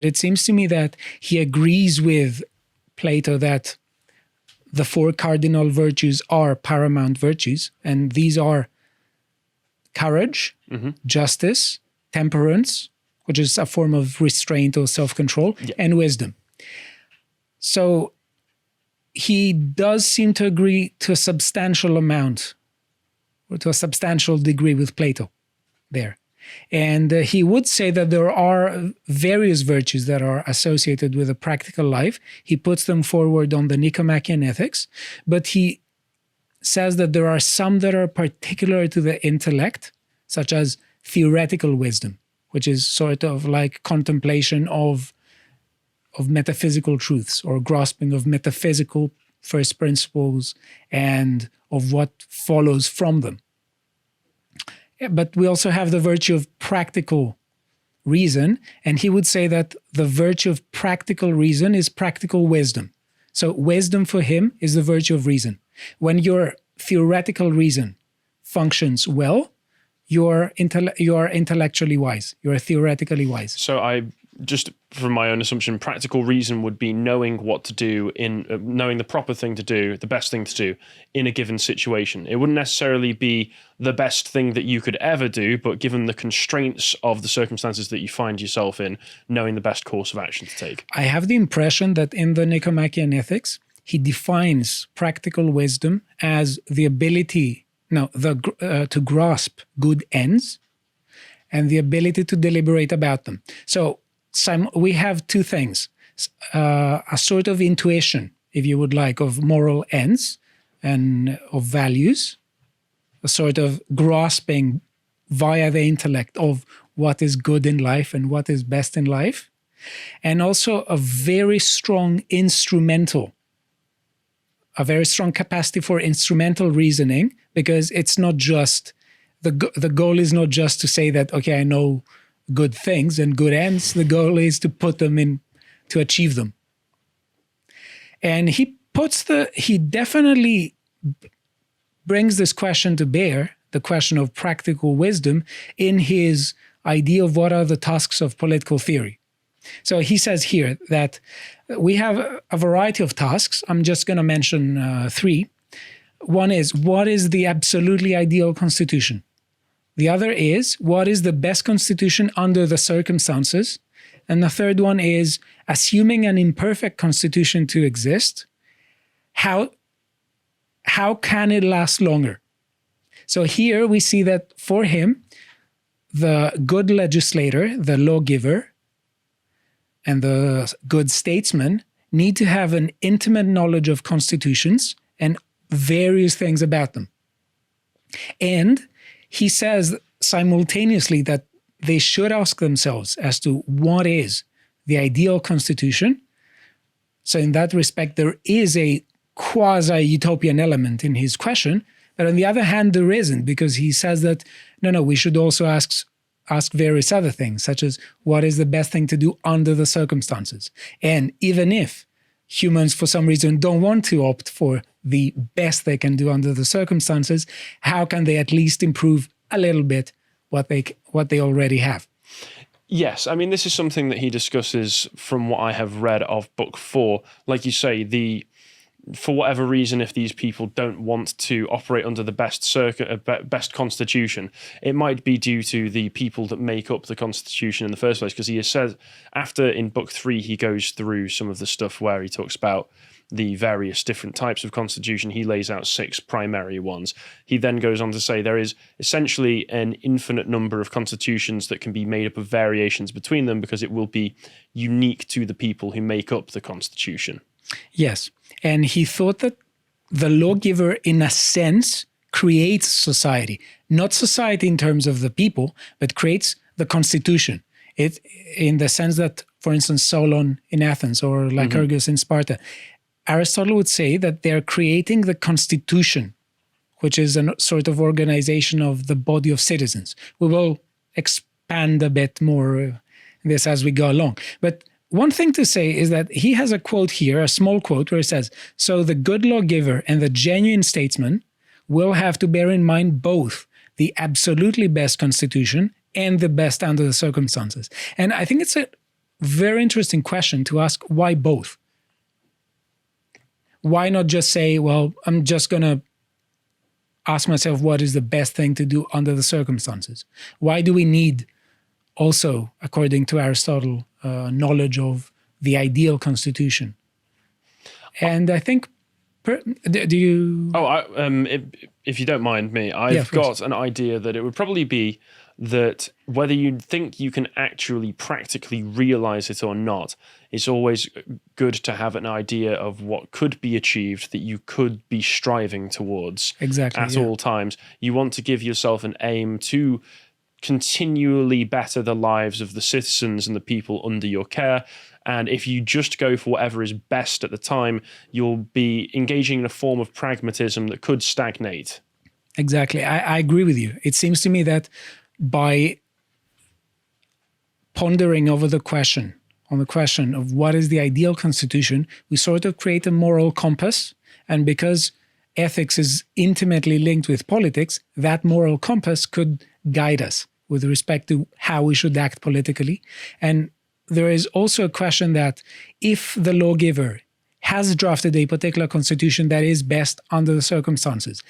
It seems to me that he agrees with Plato that the four cardinal virtues are paramount virtues, and these are courage, justice, temperance, which is a form of restraint or self-control, and wisdom. So he does seem to agree to a substantial amount, or to a substantial degree with Plato there. And he would say that there are various virtues that are associated with a practical life. He puts them forward on the Nicomachean Ethics, but he says that there are some that are particular to the intellect, such as theoretical wisdom, which is sort of like contemplation of metaphysical truths, or grasping of metaphysical first principles and of what follows from them. But we also have the virtue of practical reason, and he would say that the virtue of practical reason is practical wisdom. So wisdom for him is the virtue of reason. When your theoretical reason functions well, you are intellectually wise. You are theoretically wise. So just from my own assumption, practical reason would be knowing what to do, knowing the proper thing to do, the best thing to do in a given situation. It wouldn't necessarily be the best thing that you could ever do, but given the constraints of the circumstances that you find yourself in, knowing the best course of action to take. I have the impression that in the Nicomachean Ethics, he defines practical wisdom as the ability to grasp good ends and the ability to deliberate about them. So we have two things, a sort of intuition, if you would like, of moral ends and of values, a sort of grasping via the intellect of what is good in life and what is best in life, and also a very strong capacity for instrumental reasoning, because it's not just, the goal is not just to say that, okay, I know good things and good ends. The goal is to put them in, to achieve them. And he definitely brings this question to bear, the question of practical wisdom, in his idea of what are the tasks of political theory. So he says here that we have a variety of tasks. I'm just going to mention three. One is, what is the absolutely ideal constitution? The other is, what is the best constitution under the circumstances? And the third one is, assuming an imperfect constitution to exist, how can it last longer? So here we see that for him, the good legislator, the lawgiver, and the good statesman need to have an intimate knowledge of constitutions and various things about them. And he says simultaneously that they should ask themselves as to what is the ideal constitution. So in that respect, there is a quasi-utopian element in his question. But on the other hand, there isn't, because he says that, no, we should also ask various other things, such as what is the best thing to do under the circumstances. And even if humans, for some reason, don't want to opt for the best they can do under the circumstances, how can they at least improve a little bit what they already have? Yes, I mean, this is something that he discusses from what I have read of Book 4. Like you say, for whatever reason, if these people don't want to operate under the best constitution, it might be due to the people that make up the constitution in the first place. Because he has said, in Book 3, he goes through some of the stuff where he talks about the various different types of constitution. He lays out 6 primary ones. He then goes on to say there is essentially an infinite number of constitutions that can be made up of variations between them, because it will be unique to the people who make up the constitution. Yes. And he thought that the lawgiver, in a sense, creates society. Not society in terms of the people, but creates the constitution. It, in the sense that, for instance, Solon in Athens or Lycurgus in Sparta, Aristotle would say that they're creating the constitution, which is a sort of organization of the body of citizens. We will expand a bit more this as we go along. But one thing to say is that he has a quote here, a small quote, where he says, so the good lawgiver and the genuine statesman will have to bear in mind both the absolutely best constitution and the best under the circumstances. And I think it's very interesting question to ask: why both? Why not just say, well, I'm just going to ask myself what is the best thing to do under the circumstances? Why do we need also, according to Aristotle, knowledge of the ideal constitution? And I think, do you... If you don't mind me, I've got an idea that it would probably be that whether you think you can actually practically realize it or not, it's always good to have an idea of what could be achieved that you could be striving towards at all times. You want to give yourself an aim to continually better the lives of the citizens and the people under your care. And if you just go for whatever is best at the time, you'll be engaging in a form of pragmatism that could stagnate. Exactly. I agree with you. It seems to me that by pondering over the question of what is the ideal constitution, we sort of create a moral compass. And because ethics is intimately linked with politics, that moral compass could guide us with respect to how we should act politically. And there is also a question that if the lawgiver has drafted a particular constitution that is best under the circumstances,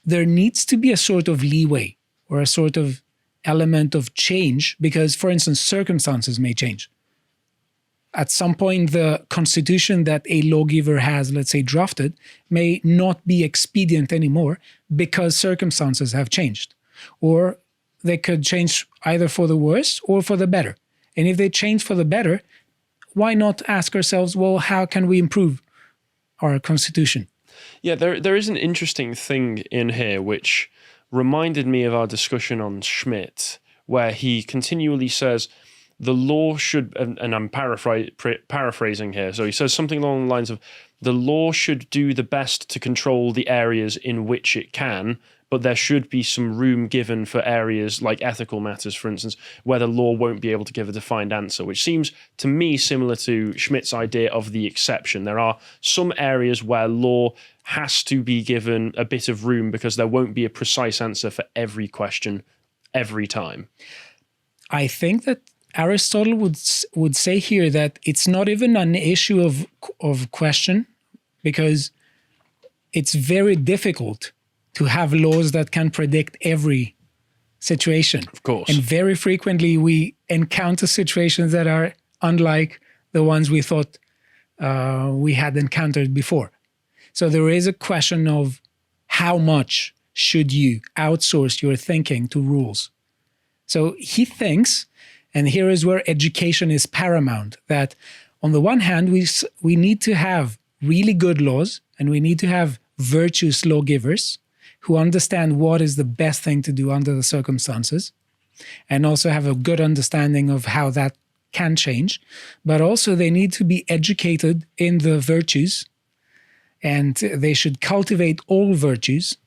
there needs to be a sort of leeway or a sort of element of change because, for instance, circumstances may change. At some point, the constitution that a lawgiver has, let's say, drafted may not be expedient anymore because circumstances have changed. Or they could change either for the worse or for the better. And if they change for the better, why not ask ourselves, well, how can we improve our constitution? Yeah, there is an interesting thing in here which reminded me of our discussion on Schmitt, where he continually says the law should, and I'm paraphrasing here, so he says something along the lines of the law should do the best to control the areas in which it can, but there should be some room given for areas like ethical matters, for instance, where the law won't be able to give a defined answer, which seems to me similar to Schmitt's idea of the exception. There are some areas where law has to be given a bit of room because there won't be a precise answer for every question every time. I think that Aristotle would say here that it's not even an issue of question because it's very difficult to have laws that can predict every situation. Of course. And very frequently we encounter situations that are unlike the ones we thought we had encountered before. So there is a question of how much should you outsource your thinking to rules? So he thinks, and here is where education is paramount, that on the one hand, we need to have really good laws and we need to have virtuous lawgivers who understand what is the best thing to do under the circumstances and also have a good understanding of how that can change. But also they need to be educated in the virtues and they should cultivate all virtues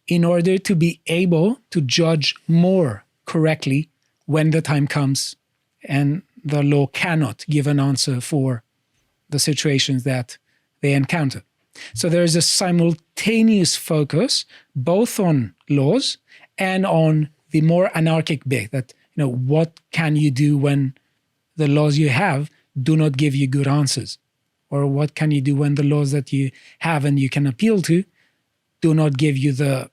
in order to be able to judge more correctly when the time comes and the law cannot give an answer for the situations that they encounter. So there is a simultaneous focus both on laws and on the more anarchic bit that, what can you do when the laws you have do not give you good answers? Or what can you do when the laws that you have and you can appeal to do not give you the,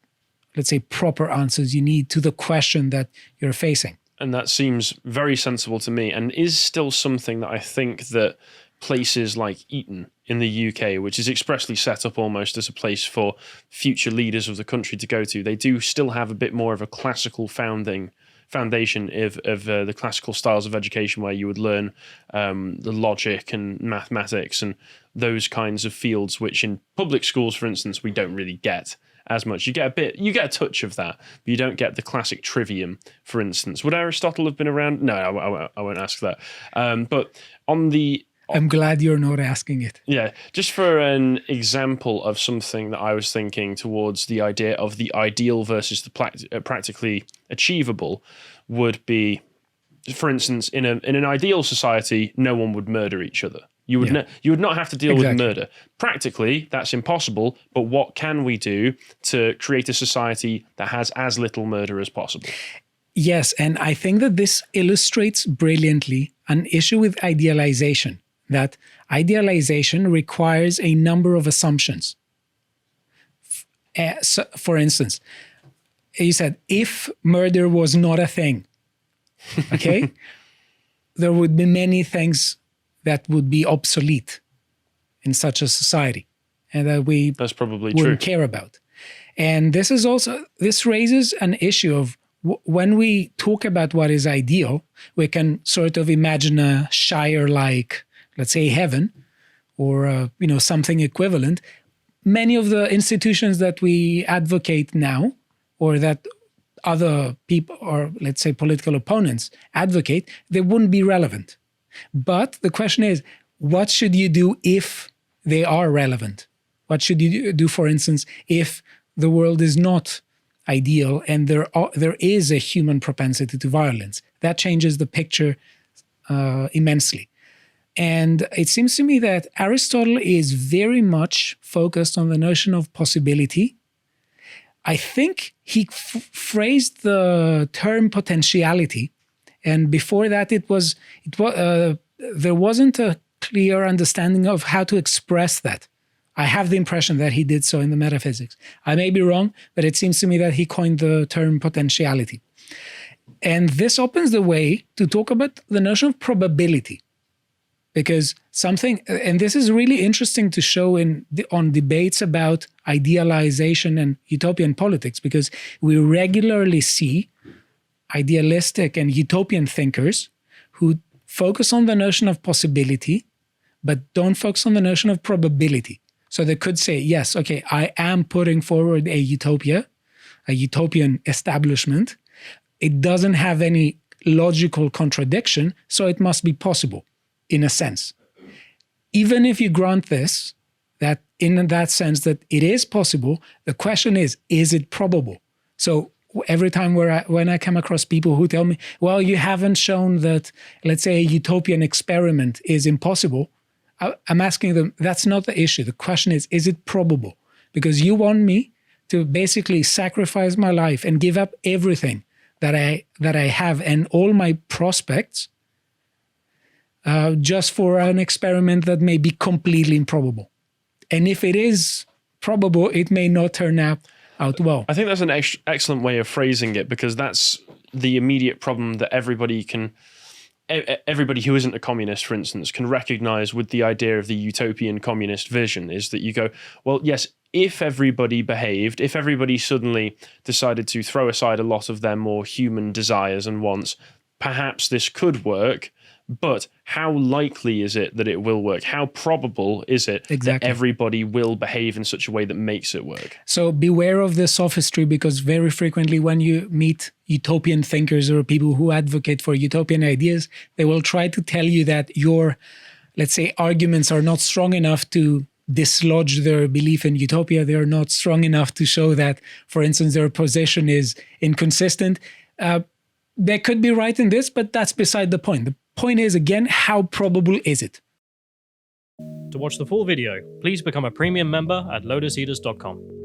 let's say, proper answers you need to the question that you're facing? And that seems very sensible to me and is still something that I think that places like Eton in the UK, which is expressly set up almost as a place for future leaders of the country to go to, they do still have a bit more of a classical foundation of the classical styles of education where you would learn the logic and mathematics and those kinds of fields, which in public schools, for instance, we don't really get as much. You get a touch of that, but you don't get the classic trivium, for instance. Would Aristotle have been around? No, I won't ask that. But on the... I'm glad you're not asking it. Yeah, just for an example of something that I was thinking towards the idea of the ideal versus the practically achievable would be, for instance, in an ideal society, no one would murder each other. You would not have to deal with murder. Practically, that's impossible, but what can we do to create a society that has as little murder as possible? Yes, and I think that this illustrates brilliantly an issue with idealization, that idealization requires a number of assumptions. So, for instance, he said, if murder was not a thing, okay, there would be many things that would be obsolete in such a society and that we That's probably wouldn't true. care about. And this raises an issue of when we talk about what is ideal, we can sort of imagine a Shire like, let's say, heaven, or something equivalent. Many of the institutions that we advocate now, or that other people, or let's say political opponents advocate, they wouldn't be relevant. But the question is, what should you do if they are relevant? What should you do, for instance, if the world is not ideal and there is a human propensity to violence? That changes the picture immensely. And it seems to me that Aristotle is very much focused on the notion of possibility. I think he phrased the term potentiality, and before that there wasn't a clear understanding of how to express that. I have the impression that he did so in the metaphysics. I may be wrong, but it seems to me that he coined the term potentiality. And this opens the way to talk about the notion of probability. Because and this is really interesting to show on debates about idealization and utopian politics, because we regularly see idealistic and utopian thinkers who focus on the notion of possibility, but don't focus on the notion of probability. So they could say, yes, okay, I am putting forward a utopian establishment. It doesn't have any logical contradiction, so it must be possible, in a sense. Even if you grant this, that in that sense that it is possible, the question is it probable? So every time when I come across people who tell me, well, you haven't shown that, let's say, a utopian experiment is impossible, I'm asking them, that's not the issue. The question is it probable? Because you want me to basically sacrifice my life and give up everything that I have and all my prospects just for an experiment that may be completely improbable. And if it is probable, it may not turn out well. I think that's an excellent way of phrasing it, because that's the immediate problem that everybody who isn't a communist, for instance, can recognize with the idea of the utopian communist vision, is that you go, well, yes, if everybody behaved, if everybody suddenly decided to throw aside a lot of their more human desires and wants, perhaps this could work. But how likely is it that it will work? How probable is it that everybody will behave in such a way that makes it work? So beware of the sophistry, because very frequently when you meet utopian thinkers or people who advocate for utopian ideas, they will try to tell you that your, let's say, arguments are not strong enough to dislodge their belief in utopia. They are not strong enough to show that, for instance, their position is inconsistent. They could be right in this, but that's beside the point. The point is, again, how probable is it? To watch the full video, please become a premium member at lotuseaters.com.